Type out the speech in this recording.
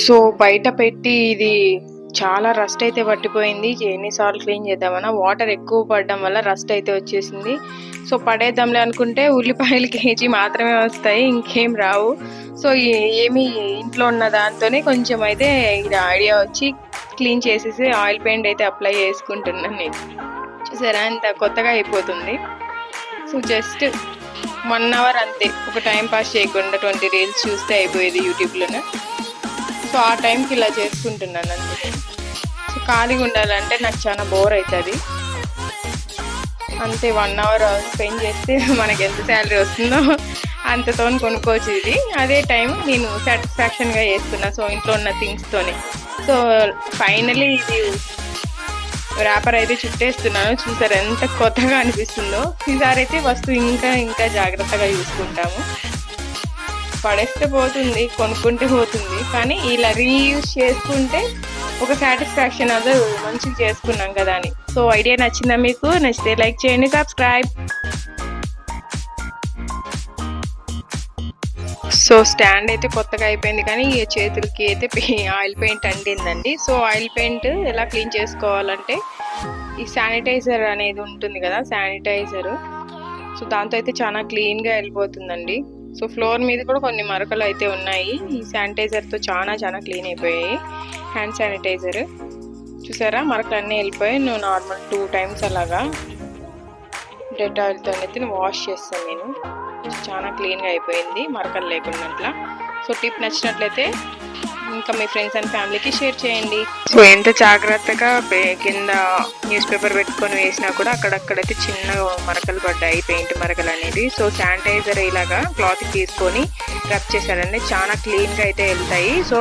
So బయట పెట్టి ఇది చాలా రస్ట్ అయితే పట్టిపోయింది. ఎన్నిసార్లు క్లీన్ చేద్దామన్నా వాటర్ ఎక్కువ పడడం వల్ల రస్ట్ అయితే వచ్చేసింది. సో పడేద్దాంలే అనుకుంటే ఉల్లిపాయలు కేజీ మాత్రమే వస్తాయి, ఇంకేం రావు. సో ఏమి ఇంట్లో ఉన్న దాంతోనే కొంచెం అయితే ఇది ఐడియా వచ్చి క్లీన్ చేసేసి ఆయిల్ పెయింట్ అయితే అప్లై చేసుకుంటున్నాను నేను. చూసారా అంత కొత్తగా అయిపోతుంది. సో జస్ట్ 1 అవర్ అంతే, ఒక టైం పాస్ చేయకుండా 20 రీల్స్ చూస్తే అయిపోయేది యూట్యూబ్లోనే. సో ఆ టైంకి ఇలా చేసుకుంటున్నాను అంతే. సో ఖాళీగా ఉండాలంటే నాకు చాలా బోర్ అవుతుంది అంతే. 1 అవర్ స్పెండ్ చేస్తే మనకి ఎంత శాలరీ వస్తుందో అంతతో కొనుక్కోవచ్చు ఇది. అదే టైం నేను సాటిస్ఫాక్షన్గా చేస్తున్నా సో ఇంట్లో ఉన్న థింగ్స్తోనే. సో ఫైనలీ ఇది ర్యాపర్ అయితే చుట్టేస్తున్నాను. చూసారు ఎంత కొత్తగా అనిపిస్తుందో. ఈసారి అయితే వస్తువు ఇంకా జాగ్రత్తగా చూసుకుంటాము. పడేస్తే పోతుంది, కొనుక్కుంటే పోతుంది, కానీ ఇలా రీయూజ్ చేసుకుంటే ఒక సాటిస్ఫాక్షన్ అది మంచిగా చేసుకున్నాం కదా అని. సో ఐడియా నచ్చిందా మీకు? నచ్చితే లైక్ చేయండి, సబ్స్క్రైబ్. సో స్టాండ్ అయితే కొత్తగా అయిపోయింది, కానీ ఈ చేతులకి అయితే ఆయిల్ పెయింట్ అంటిందండి. సో ఆయిల్ పెయింట్ ఎలా క్లీన్ చేసుకోవాలంటే ఈ శానిటైజర్ అనేది ఉంటుంది కదా, శానిటైజర్. సో దాంతో అయితే చాలా క్లీన్గా వెళ్ళిపోతుందండి. సో ఫ్లోర్ మీద కూడా కొన్ని మరకలు అయితే ఉన్నాయి. ఈ శానిటైజర్తో చాలా క్లీన్ అయిపోయాయి. హ్యాండ్ శానిటైజర్ చూసారా, మరకలు అన్నీ వెళ్ళిపోయాయి. నేను నార్మల్ 2 times అలాగా డెటాల్తో అయితే వాష్ చేస్తాను నేను. చాలా క్లీన్గా అయిపోయింది, మరకలు లేకుండా. సో టిప్ నచ్చినట్లయితే ఇంకా మీ ఫ్రెండ్స్ అండ్ ఫ్యామిలీకి షేర్ చేయండి. సో ఎంత జాగ్రత్తగా కింద న్యూస్ పేపర్ పెట్టుకొని వేసినా కూడా అక్కడక్కడైతే చిన్న మరకలు పడ్డాయి, పెయింట్ మరకలు అనేది. సో శానిటైజర్ ఇలాగా క్లాత్ తీసుకొని రబ్ చేశారండి, చాలా క్లీన్గా అయితే వెళ్తాయి. సో